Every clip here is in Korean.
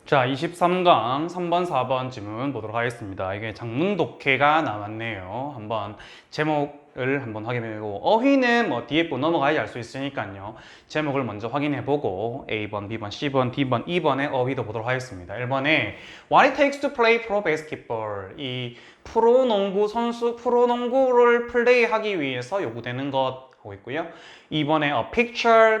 자, 23강 3번, 4번 질문 보도록 하겠습니다. 이게 장문 독해가 나왔네요. 한번 제목을 한번 확인해보고 어휘는 뭐 뒤에 분 넘어가야지 알 수 있으니까요. 제목을 먼저 확인해보고 A번, B번, C번, D번, E번의 어휘도 보도록 하겠습니다. 1번에 What it takes to play pro basketball. 이 프로농구 선수, 프로농구를 플레이하기 위해서 요구되는 것 하고 있고요. 2번에 a picture,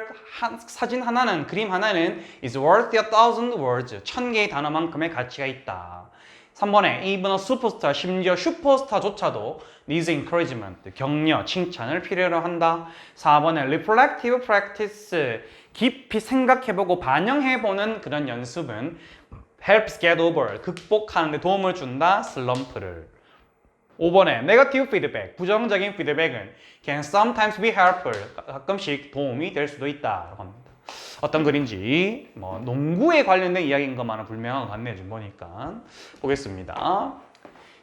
사진 하나는, 그림 하나는 is worth 1,000 words, 1000개의 단어만큼의 가치가 있다. 3번에 even a superstar, 심지어 슈퍼스타조차도 needs encouragement, 격려, 칭찬을 필요로 한다. 4번에 reflective practice, 깊이 생각해보고 반영해보는 그런 연습은 helps get over, 극복하는 데 도움을 준다. 슬럼프를. 5번에 negative feedback, 부정적인 피드백은 can sometimes be helpful, 가끔씩 도움이 될 수도 있다 라고 합니다. 어떤 글인지 뭐 농구에 관련된 이야기인 것만은 분명한 것 같네요. 지금 보니까 보겠습니다.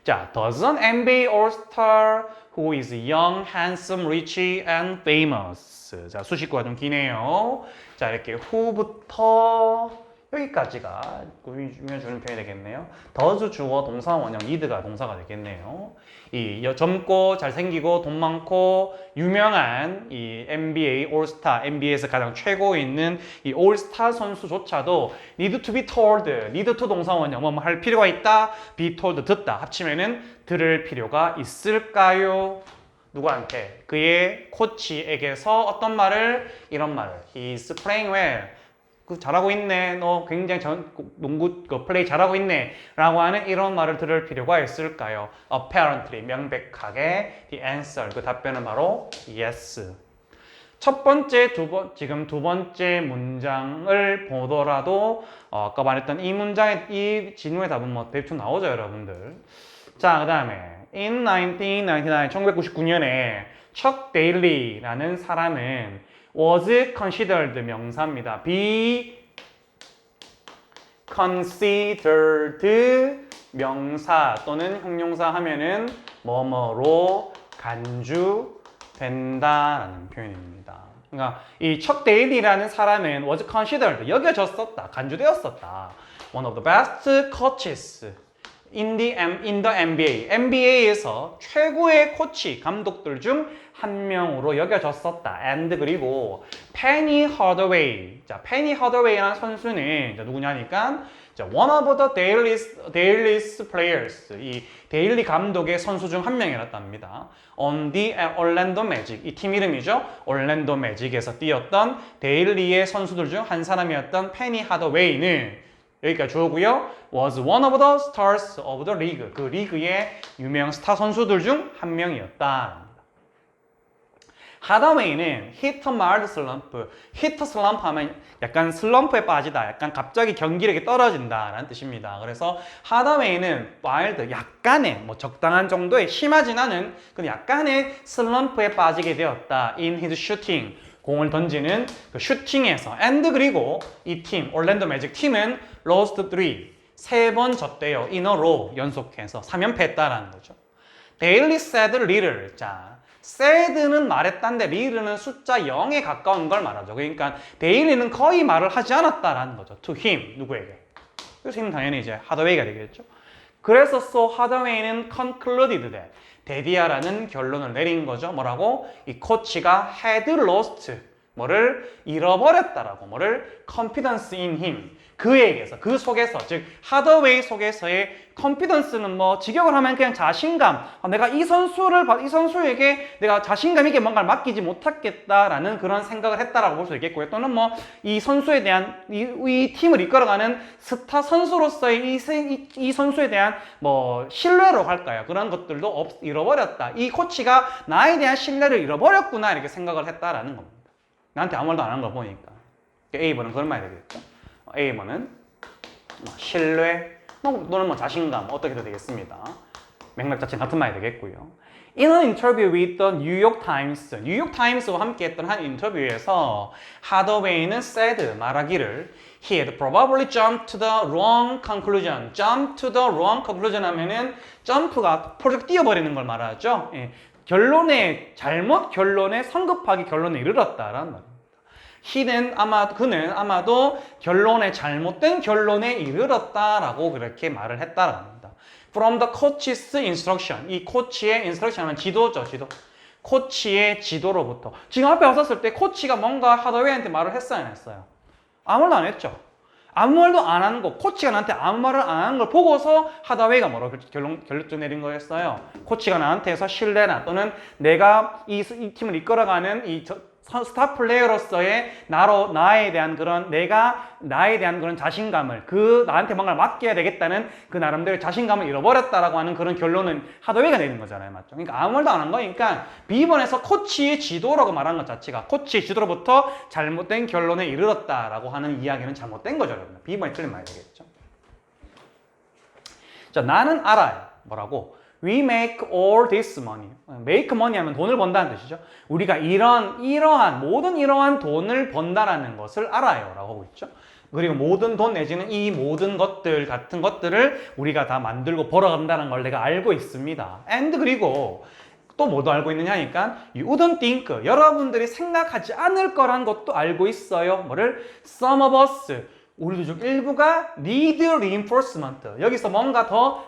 자, does an NBA All-Star who is young, handsome, rich, and famous. 자, 수식구가 좀 기네요. 자, 이렇게 who부터 여기까지가 꾸며주는 표현이 되겠네요. does 주어, 동사 원형, need가 동사가 되겠네요. 이 젊고 잘생기고 돈 많고 유명한 이 NBA 올스타, NBA에서 가장 최고 있는 이 올스타 선수조차도 need to be told, need to 동사 원형, 뭐 할 필요가 있다, be told 듣다 합치면은 들을 필요가 있을까요? 누구한테? 그의 코치에게서 어떤 말을? 이런 말을. He's playing well. 잘하고 있네. 너 굉장히 농구 플레이 잘하고 있네. 라고 하는 이런 말을 들을 필요가 있을까요? Apparently, 명백하게 the answer, 그 답변은 바로 yes. 첫 번째, 지금 두 번째 문장을 보더라도 아까 말했던 이 문장의 이 진우의 답은 뭐 대충 나오죠, 여러분들. 자, 그 다음에 in 1999년에 척 데일리라는 사람은 was considered 명사입니다. be considered 명사 또는 형용사 하면은 뭐뭐로 간주된다라는 표현입니다. 그러니까 이 척 데일리라는 사람은 was considered 여겨졌었다, 간주되었었다. one of the best coaches in the NBA. NBA에서 최고의 코치, 감독들 중 한 명으로 여겨졌었다. and 그리고 Penny Hardaway. 자, Penny Hardaway라는 선수는 누구냐니까 one of the Daily's players. 이 데일리 감독의 선수 중 한 명이었답니다. on the Orlando Magic. 이 팀 이름이죠. 올랜도 매직에서 뛰었던 데일리의 선수들 중 한 사람이었던 Penny Hardaway는 여기까지 주어고요. was one of the stars of the league. 그 리그의 유명 스타 선수들 중 한 명이었다. 하다웨이는 hit a mild slump. hit slump 하면 약간 슬럼프에 빠지다. 약간 갑자기 경기력이 떨어진다 라는 뜻입니다. 그래서 하다웨이는 mild, 약간의 뭐 적당한 정도의 심하진 않은 그 약간의 슬럼프에 빠지게 되었다. in his shooting. 공을 던지는 그 슈팅에서 and 그리고 이 팀, 올랜도 매직 팀은 lost 3 번 졌대요. in a row 연속해서 3연패했다라는 거죠. Daily said little. 자, said는 말했다는데 little는 숫자 0에 가까운 걸 말하죠. 그러니까 daily는 거의 말을 하지 않았다라는 거죠. to him, 누구에게? 그래서 힘은 당연히 이제 하더웨이가 되겠죠. 그래서 so 하더웨이는 concluded that 데디아라는 결론을 내린 거죠. 뭐라고? 이 코치가 had lost, 뭐를 잃어버렸다라고, 뭐를 confidence in him, 그에게서, 그 속에서, 즉 하더웨이 속에서의 confidence는 뭐 직역을 하면 그냥 자신감, 내가 이 선수에게 내가 자신감 있게 뭔가를 맡기지 못하겠다라는 그런 생각을 했다라고 볼 수 있겠고요. 또는 뭐 이 선수에 대한 이 팀을 이끌어가는 스타 선수로서의 이 선수에 대한 뭐 신뢰로 할까요? 그런 것들도 잃어버렸다. 이 코치가 나에 대한 신뢰를 잃어버렸구나 이렇게 생각을 했다라는 겁니다. 나한테 아무 말도 안 한 거 보니까. A번은 그런 말이 되겠죠. A번은 신뢰 또는 뭐 자신감 어떻게 해도 되겠습니다. 맥락 자체는 같은 말이 되겠고요. In an interview with the New York Times, 뉴욕 타임스와 함께 했던 한 인터뷰에서 하더웨이는 said, 말하기를 he had probably jumped to the wrong conclusion. jump to the wrong conclusion 하면은 점프가 펄쩍 뛰어버리는 걸 말하죠. 예, 잘못 결론에 성급하게 결론에 이르렀다라는 말입니다. 그는 아마도 잘못된 결론에 이르렀다라고 그렇게 말을 했다라는 겁니다. From the coach's instruction. 이 코치의 instruction은 지도죠, 지도. 코치의 지도로부터. 지금 앞에 왔었을 때 코치가 뭔가 하더웨이한테 말을 했어요, 안 했어요? 아무 말도 안 했죠. 아무 말도 안 한 거, 코치가 나한테 아무 말을 안 한 걸 보고서 하더웨이가 뭐라고 결론 내린 거였어요. 코치가 나한테서 신뢰나 또는 내가 이 팀을 이끌어가는 스타 플레이어로서의 나에 대한 그런 자신감을 나한테 뭔가를 맡겨야 되겠다는 그 나름대로 자신감을 잃어버렸다라고 하는 그런 결론은 하더웨이가 내린 거잖아요, 맞죠? 그러니까 아무 말도 안 한 거니까 B번에서 코치의 지도라고 말한 것 자체가 코치의 지도로부터 잘못된 결론에 이르렀다라고 하는 이야기는 잘못된 거죠, 여러분. B번이 틀린 말이 되겠죠. 자, 나는 알아요. 뭐라고? We make all this money. make money 하면 돈을 번다는 뜻이죠. 우리가 모든 이러한 돈을 번다라는 것을 알아요. 라고 하고 있죠. 그리고 모든 돈 내지는 이 모든 것들 같은 것들을 우리가 다 만들고 벌어간다는 걸 내가 알고 있습니다. and 그리고 또 뭐도 알고 있느냐니까 you wouldn't think. 여러분들이 생각하지 않을 거란 것도 알고 있어요. 뭐를? Some of us. 우리들 중 일부가 need reinforcement. 여기서 뭔가 더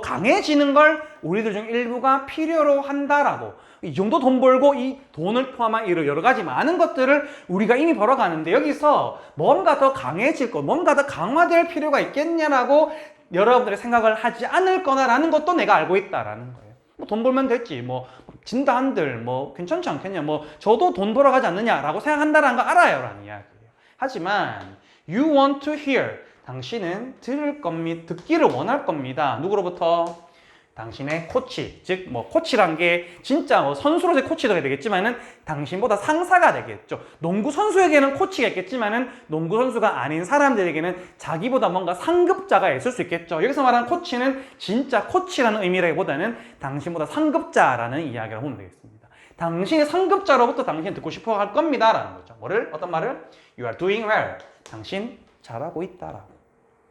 강해지는 걸 우리들 중 일부가 필요로 한다라고. 이 정도 돈 벌고 이 돈을 포함한 여러 가지 많은 것들을 우리가 이미 벌어가는데 여기서 뭔가 더 강해질 것, 뭔가 더 강화될 필요가 있겠냐라고 여러분들이 생각을 하지 않을 거다라는 것도 내가 알고 있다라는 거예요. 뭐 돈 벌면 됐지, 뭐 진다 한들 뭐 괜찮지 않겠냐, 뭐 저도 돈 벌어가지 않느냐라고 생각한다라는 거 알아요라는 이야기예요. 하지만 you want to hear. 당신은 듣기를 원할 겁니다. 누구로부터? 당신의 코치. 즉, 코치란 게 진짜 선수로서의 코치도 되겠지만은 당신보다 상사가 되겠죠. 농구 선수에게는 코치가 있겠지만은 농구 선수가 아닌 사람들에게는 자기보다 뭔가 상급자가 있을 수 있겠죠. 여기서 말하는 코치는 진짜 코치라는 의미라기보다는 당신보다 상급자라는 이야기를 보면 되겠습니다. 당신의 상급자로부터 당신이 듣고 싶어 할 겁니다. 라는 거죠. 어떤 말을? You are doing well. 당신 잘하고 있다라고.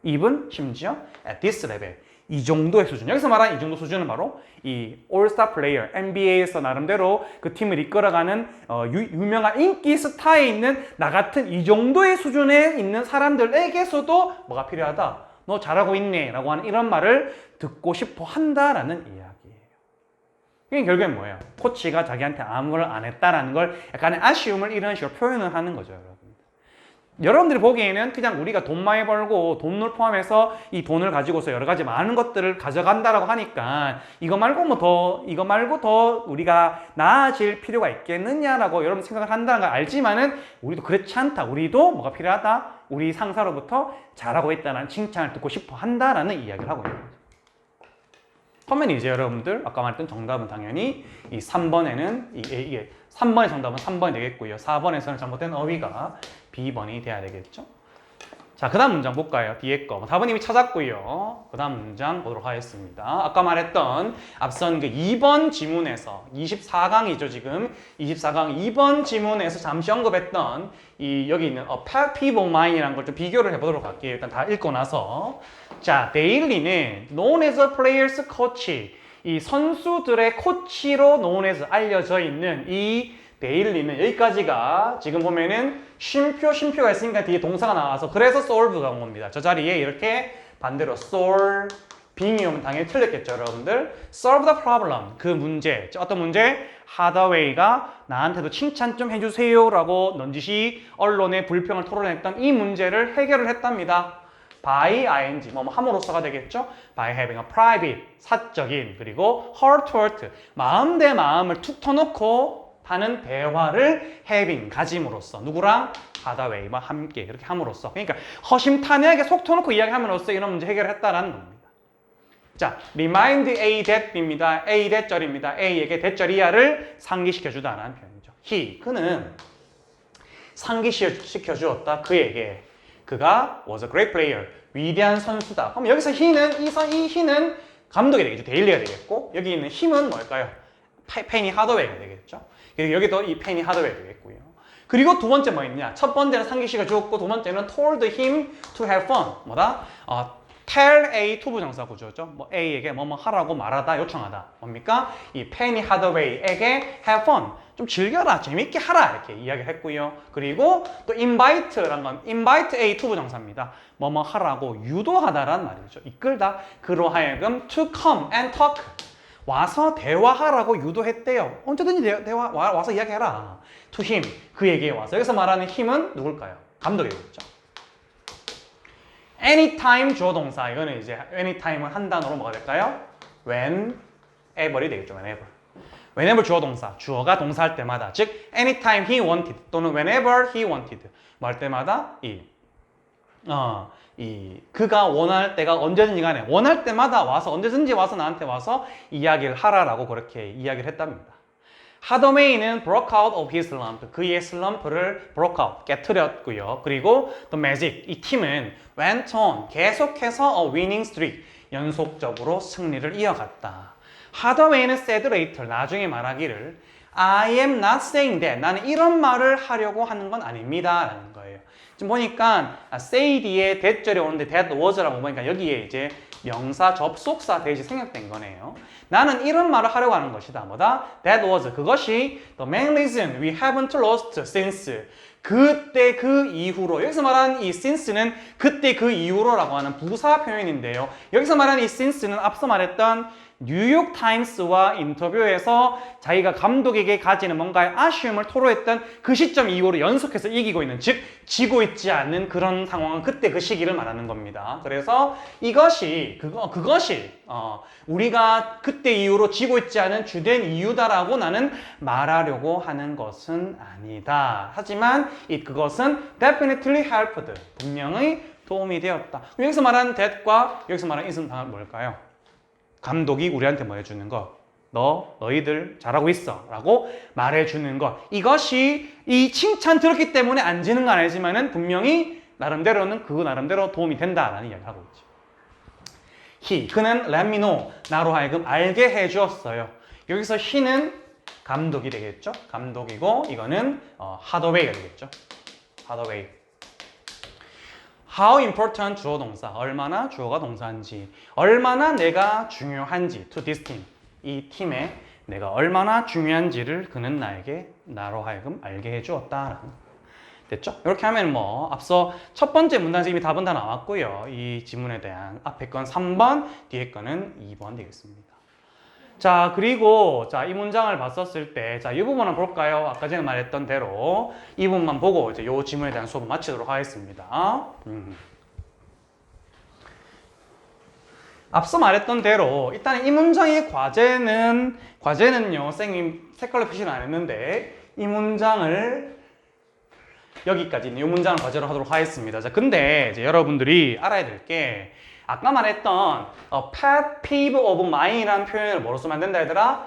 even 심지어 at this level. 이 정도의 수준. 여기서 말하는 이 정도 수준은 바로 이 올스타 플레이어, NBA에서 나름대로 그 팀을 이끌어가는 유명한 인기 스타에 있는 나 같은 이 정도의 수준에 있는 사람들에게서도 뭐가 필요하다? 너 잘하고 있네 라고 하는 이런 말을 듣고 싶어 한다라는 이야기예요. 이게 결국엔 뭐예요? 코치가 자기한테 아무 말 안 했다라는 걸 약간의 아쉬움을 이런 식으로 표현을 하는 거죠, 여러분. 여러분들이 보기에는 그냥 우리가 돈 많이 벌고 돈을 포함해서 이 돈을 가지고서 여러 가지 많은 것들을 가져간다라고 하니까 이거 말고 더 우리가 나아질 필요가 있겠느냐라고 여러분 생각을 한다는 걸 알지만은 우리도 그렇지 않다. 우리도 뭐가 필요하다. 우리 상사로부터 잘하고 있다는 칭찬을 듣고 싶어 한다라는 이야기를 하고 있는 거죠. 그러면 이제 여러분들 아까 말했던 정답은 당연히 이 3번에는 이게 3번의 정답은 3번이 되겠고요. 4번에서는 잘못된 어휘가 B번이 돼야 되겠죠. 자, 그 다음 문장 볼까요? 뒤에 거. 답은 이미 찾았고요. 그 다음 문장 보도록 하겠습니다. 아까 말했던 앞선 그 2번 지문에서 24강이죠, 지금. 24강 2번 지문에서 잠시 언급했던 여기 있는 pet peeve of mine이라는 걸 좀 비교를 해보도록 할게요. 일단 다 읽고 나서. 자, 데일리는 known as a player's coach. 이 선수들의 코치로 known as 알려져 있는 이 데일리는 여기까지가 지금 보면은 쉼표가 있으니까 뒤에 동사가 나와서 그래서 solve가 온 겁니다. 저 자리에 이렇게 반대로 solving이 오면 당연히 틀렸겠죠, 여러분들. solve the problem. 그 문제. 어떤 문제? 하더웨이가 나한테도 칭찬 좀 해주세요 라고 넌지시 언론에 불평을 토론했던 이 문제를 해결을 했답니다. by ing, 함으로써가 되겠죠? by having a private, 사적인, 그리고 heart to heart, 마음 대 마음을 툭 터놓고 하는 대화를 having, 가짐으로써 누구랑? 하더웨이와 함께 이렇게 함으로써. 그러니까 허심탄회하게 속 터놓고 이야기함으로써 이런 문제 해결을 했다라는 겁니다. 자, remind A that입니다. A that 절입니다. A에게 that 이하를 상기시켜주다라는 표현이죠. 그는 상기시켜 주었다. 그에게. 그가 was a great player. 위대한 선수다. 그럼 여기서 he는 이 he는 감독이 되겠죠. 데일리가 되겠고 여기 있는 힘은 뭘까요? 페니 하더웨이가 되겠죠. 그리고 여기도 이 페니 하더웨이 되겠고요. 그리고 두 번째 뭐 있냐? 첫 번째는 상기시켜 주었고 두 번째는 told him to have fun. 뭐다? tell A 투부정사 구조죠. 뭐 A에게 뭐뭐 하라고 말하다, 요청하다. 뭡니까? 이 페니 하더웨이에게 have fun. 좀 즐겨라, 재밌게 하라 이렇게 이야기를 했고요. 그리고 또 invite란 건 invite A 투부정사입니다. 뭐뭐 하라고 유도하다란 말이죠. 이끌다. 그로 하여금 to come and talk. 와서 대화하라고 유도했대요. 언제든지 와서 이야기해라. to him. 그에게 와서. 여기서 말하는 힘은 누굴까요? 감독이겠죠. anytime 주어 동사. 이거는 이제 anytime은 한 단어로 뭐가 될까요? whenever이 되겠죠. whenever 주어 동사. 주어가 동사할 때마다. 즉 anytime he wanted 또는 whenever he wanted. 뭐 할 때마다 그가 원할 때가 언제든지 간에 원할 때마다 와서 언제든지 와서 나한테 와서 이야기를 하라라고 그렇게 이야기를 했답니다. 하더웨이는 broke out of his slump. 그의 슬럼프를 broke out, 깨트렸고요. 그리고 또 magic, 이 팀은 went on, 계속해서 a winning streak, 연속적으로 승리를 이어갔다. 하더웨이는 said later, 나중에 말하기를 I am not saying that, 나는 이런 말을 하려고 하는 건 아닙니다 라는 거예요. 지금 보니까 say 뒤에 that절이 오는데 that was라고 보니까 여기에 이제 명사 접속사 대시 생략된 거네요. 나는 이런 말을 하려고 하는 것이다. 뭐다? That was. 그것이 the main reason we haven't lost since. 그때 그 이후로. 여기서 말하는 이 since는 그때 그 이후로라고 하는 부사 표현인데요. 여기서 말하는 이 since는 앞서 말했던 뉴욕 타임스와 인터뷰에서 자기가 감독에게 가지는 뭔가의 아쉬움을 토로했던 그 시점 이후로 연속해서 이기고 있는, 즉 지고 있지 않는 그런 상황은 그때 그 시기를 말하는 겁니다. 그래서 이것이 그것이 우리가 그때 이후로 지고 있지 않은 주된 이유다라고 나는 말하려고 하는 것은 아니다. 하지만 그것은 definitely helped. 분명히 도움이 되었다. 여기서 말하는 that과 여기서 말하는 is은 뭘까요? 감독이 우리한테 뭐 해주는 거? 너희들 잘하고 있어 라고 말해주는 것. 이것이 이 칭찬 들었기 때문에 안 지는 건 아니지만은 분명히 나름대로는 그 나름대로 도움이 된다라는 이야기를 하고 있죠. 그는 let me know, 나로 하여금 알게 해주었어요. 여기서 he는 감독이 되겠죠. 감독이고 이거는 하더웨이가 되겠죠. 하더웨이. How important 주어 동사, 얼마나 주어가 동사인지, 얼마나 내가 중요한지, to this team, 이 팀에 내가 얼마나 중요한지를 그는 나로 하여금 알게 해주었다. 됐죠? 이렇게 하면 뭐 앞서 첫 번째 문단에서 이미 답은 다 나왔고요. 이 지문에 대한 앞에 건 3번, 뒤에 거는 2번 되겠습니다. 자, 그리고 이 문장을 봤었을 때, 이 부분을 볼까요? 아까 전에 말했던 대로 이 부분만 보고 이제 이 지문에 대한 수업을 마치도록 하겠습니다. 앞서 말했던 대로 일단 이 문장의 과제는요, 선생님 색깔로 표시를 안 했는데 이 문장을 여기까지 이 문장을 과제로 하도록 하겠습니다. 자, 근데 이제 여러분들이 알아야 될 게 아까 말했던 pet peeve of mine이라는 표현을 뭐로 쓰면 안 된다 얘들아?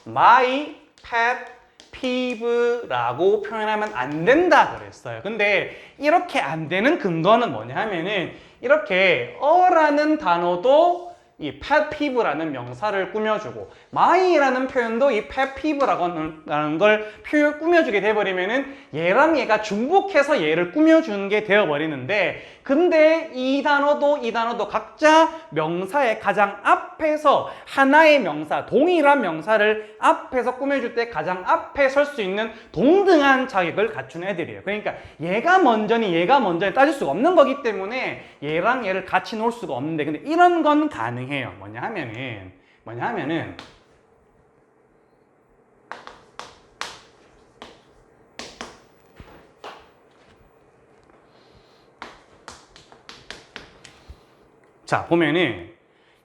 my pet peeve라고 표현하면 안 된다 그랬어요. 근데 이렇게 안 되는 근거는 뭐냐 하면은 이렇게 라는 단어도 이 pet peeve라는 명사를 꾸며주고 my라는 표현도 이 pet peeve라고 하는 걸 꾸며주게 돼버리면은 얘랑 얘가 중복해서 얘를 꾸며주는 게 되어버리는데, 근데 이 단어도 각자 명사의 가장 앞에서 하나의 명사, 동일한 명사를 앞에서 꾸며줄 때 가장 앞에 설 수 있는 동등한 자격을 갖춘 애들이에요. 그러니까 얘가 먼저니 따질 수가 없는 거기 때문에 얘랑 얘를 같이 놓을 수가 없는데, 근데 이런 건 가능해요. 뭐냐 하면은 자,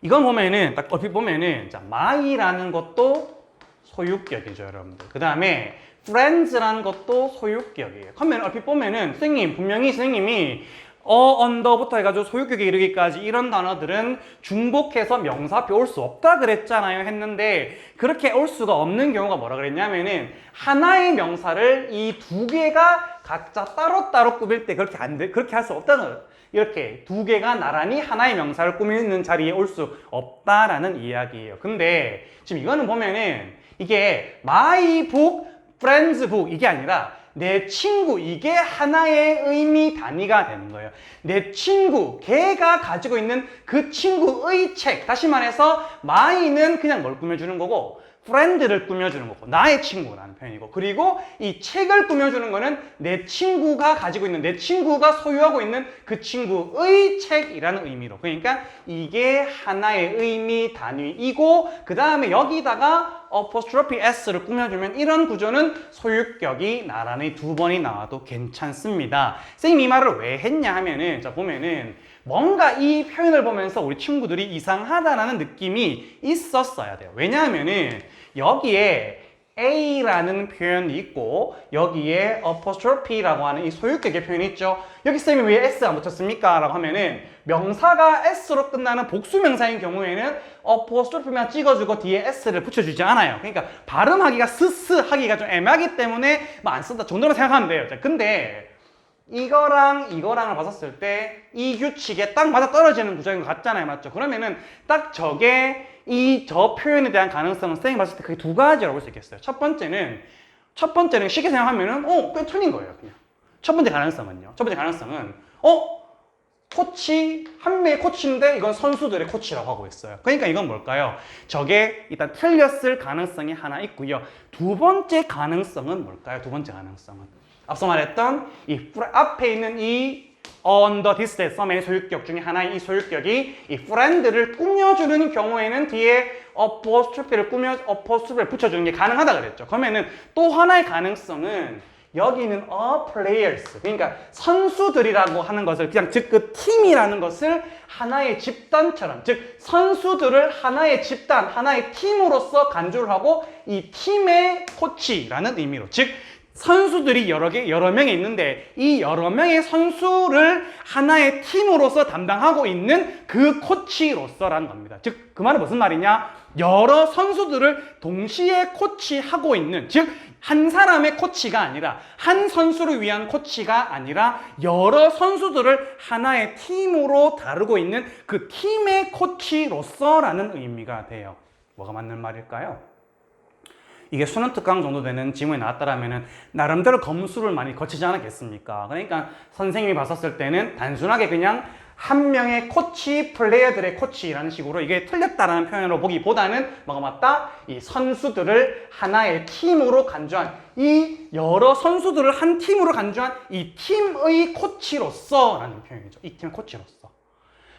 이건 보면은 딱 얼핏 보면은 my라는 것도 소유격이죠, 여러분들. 그 다음에 friends라는 것도 소유격이에요. 그러면 얼핏 보면은 분명히 선생님이 언더부터 해가지고 소유격에 이르기까지 이런 단어들은 중복해서 명사표 올 수 없다 그랬잖아요 했는데, 그렇게 올 수가 없는 경우가 뭐라 그랬냐면은 하나의 명사를 이 두 개가 각자 따로따로 꾸밀 때 그렇게 할 수 없다는 거예요. 이렇게 두 개가 나란히 하나의 명사를 꾸미는 자리에 올 수 없다라는 이야기예요. 근데 지금 이거는 보면은 이게 my book, friend's book 이게 아니라 내 친구, 이게 하나의 의미 단위가 되는 거예요. 내 친구, 걔가 가지고 있는 그 친구의 책. 다시 말해서 my는 그냥 뭘 꾸며주는 거고 friend를 꾸며주는 거고 나의 친구라는 표현이고, 그리고 이 책을 꾸며주는 거는 내 친구가 가지고 있는, 내 친구가 소유하고 있는 그 친구의 책이라는 의미로. 그러니까 이게 하나의 의미 단위이고, 그 다음에 여기다가 apostrophe s를 꾸며주면 이런 구조는 소유격이 나란히 두 번이 나와도 괜찮습니다. 선생님이 이 말을 왜 했냐 하면은, 자 보면은 뭔가 이 표현을 보면서 우리 친구들이 이상하다라는 느낌이 있었어야 돼요. 왜냐하면은 여기에 A라는 표현이 있고 여기에 apostrophe라고 하는 이 소유격의 표현이 있죠. 여기 쌤이 왜 S 안 붙였습니까? 라고 하면은 명사가 S로 끝나는 복수명사인 경우에는 apostrophe만 찍어주고 뒤에 S를 붙여주지 않아요. 그러니까 발음하기가 하기가 좀 애매하기 때문에 뭐 안 쓴다 정도로 생각하면 돼요. 자, 근데 이거랑 이거랑을 봤었을 때 이 규칙에 딱 맞아 떨어지는 구조인 것 같잖아요. 맞죠? 그러면은 딱 저게 저 표현에 대한 가능성은 쌤이 봤을 때 크게 두 가지라고 볼 수 있겠어요. 첫 번째는 쉽게 생각하면은 꽤 틀린 거예요. 그냥 첫 번째 가능성은 코치, 한 명의 코치인데 이건 선수들의 코치라고 하고 있어요. 그러니까 이건 뭘까요? 저게 일단 틀렸을 가능성이 하나 있고요. 두 번째 가능성은 뭘까요? 두 번째 가능성은 앞서 말했던 이 앞에 있는 이 under this day some의 소유격 중에 하나의 이 소유격이 이 friend를 꾸며주는 경우에는 뒤에 apostrophe를 붙여주는 게 가능하다 그랬죠. 그러면은 또 하나의 가능성은 여기는 players, 그러니까 선수들이라고 하는 것을 그냥 즉 그 팀이라는 것을 하나의 집단처럼, 즉 선수들을 하나의 집단, 하나의 팀으로서 간주를 하고 이 팀의 코치라는 의미로, 즉 선수들이 여러 명이 있는데 이 여러 명의 선수를 하나의 팀으로서 담당하고 있는 그 코치로서라는 겁니다. 즉 그 말은 무슨 말이냐? 여러 선수들을 동시에 코치하고 있는, 즉 한 사람의 코치가 아니라, 한 선수를 위한 코치가 아니라 여러 선수들을 하나의 팀으로 다루고 있는 그 팀의 코치로서라는 의미가 돼요. 뭐가 맞는 말일까요? 이게 수능 특강 정도 되는 지문이 나왔다라면은 나름대로 검수를 많이 거치지 않았겠습니까? 그러니까 선생님이 봤었을 때는 단순하게 그냥 한 명의 코치, 플레이어들의 코치라는 식으로 이게 틀렸다라는 표현으로 보기보다는 뭐가 맞다? 이 선수들을 하나의 팀으로 간주한, 이 여러 선수들을 한 팀으로 간주한 이 팀의 코치로서라는 표현이죠. 이 팀의 코치로서.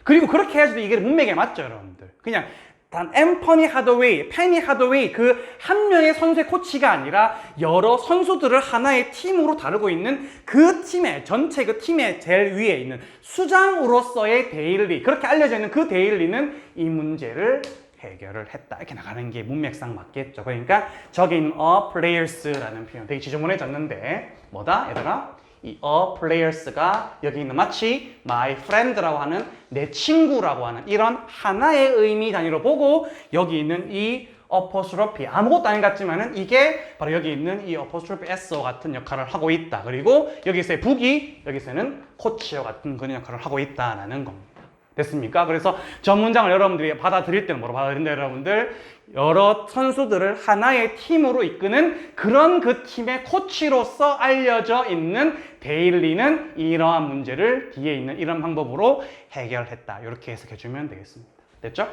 그리고 그렇게 해야지 이게 문맥에 맞죠, 여러분들. 그냥 단 앰퍼니 하더웨이, 페니 하더웨이 그 한 명의 선수의 코치가 아니라 여러 선수들을 하나의 팀으로 다루고 있는 그 팀의 전체 그 팀의 제일 위에 있는 수장으로서의 데일리, 그렇게 알려져 있는 그 데일리는 이 문제를 해결을 했다. 이렇게 나가는 게 문맥상 맞겠죠. 그러니까 저기 있는 players라는 표현 되게 지저분해졌는데 뭐다? 얘들아? 이 players가 여기 있는 마치 my friend라고 하는 내 친구라고 하는 이런 하나의 의미 단위로 보고 여기 있는 이 apostrophe 아무것도 아닌 것 같지만은 이게 바로 여기 있는 이 apostrophe s와 같은 역할을 하고 있다. 그리고 여기서의 북이 여기서는 코치와 같은 그런 역할을 하고 있다라는 겁니다. 됐습니까? 그래서 전 문장을 여러분들이 받아들일 때는 뭐로 받아들인다, 여러분들? 여러 선수들을 하나의 팀으로 이끄는 그런 그 팀의 코치로서 알려져 있는 데일리는 이러한 문제를 뒤에 있는 이런 방법으로 해결했다. 이렇게 해석해주면 되겠습니다. 됐죠?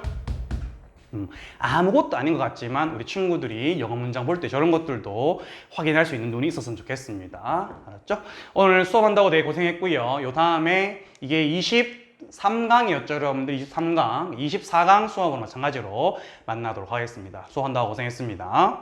아무것도 아닌 것 같지만 우리 친구들이 영어 문장 볼 때 저런 것들도 확인할 수 있는 눈이 있었으면 좋겠습니다. 알았죠? 오늘 수업한다고 되게 고생했고요. 요 다음에 이게 23강이었죠, 여러분들. 23강, 24강 수업으로 마찬가지로 만나도록 하겠습니다. 수업한다고 고생했습니다.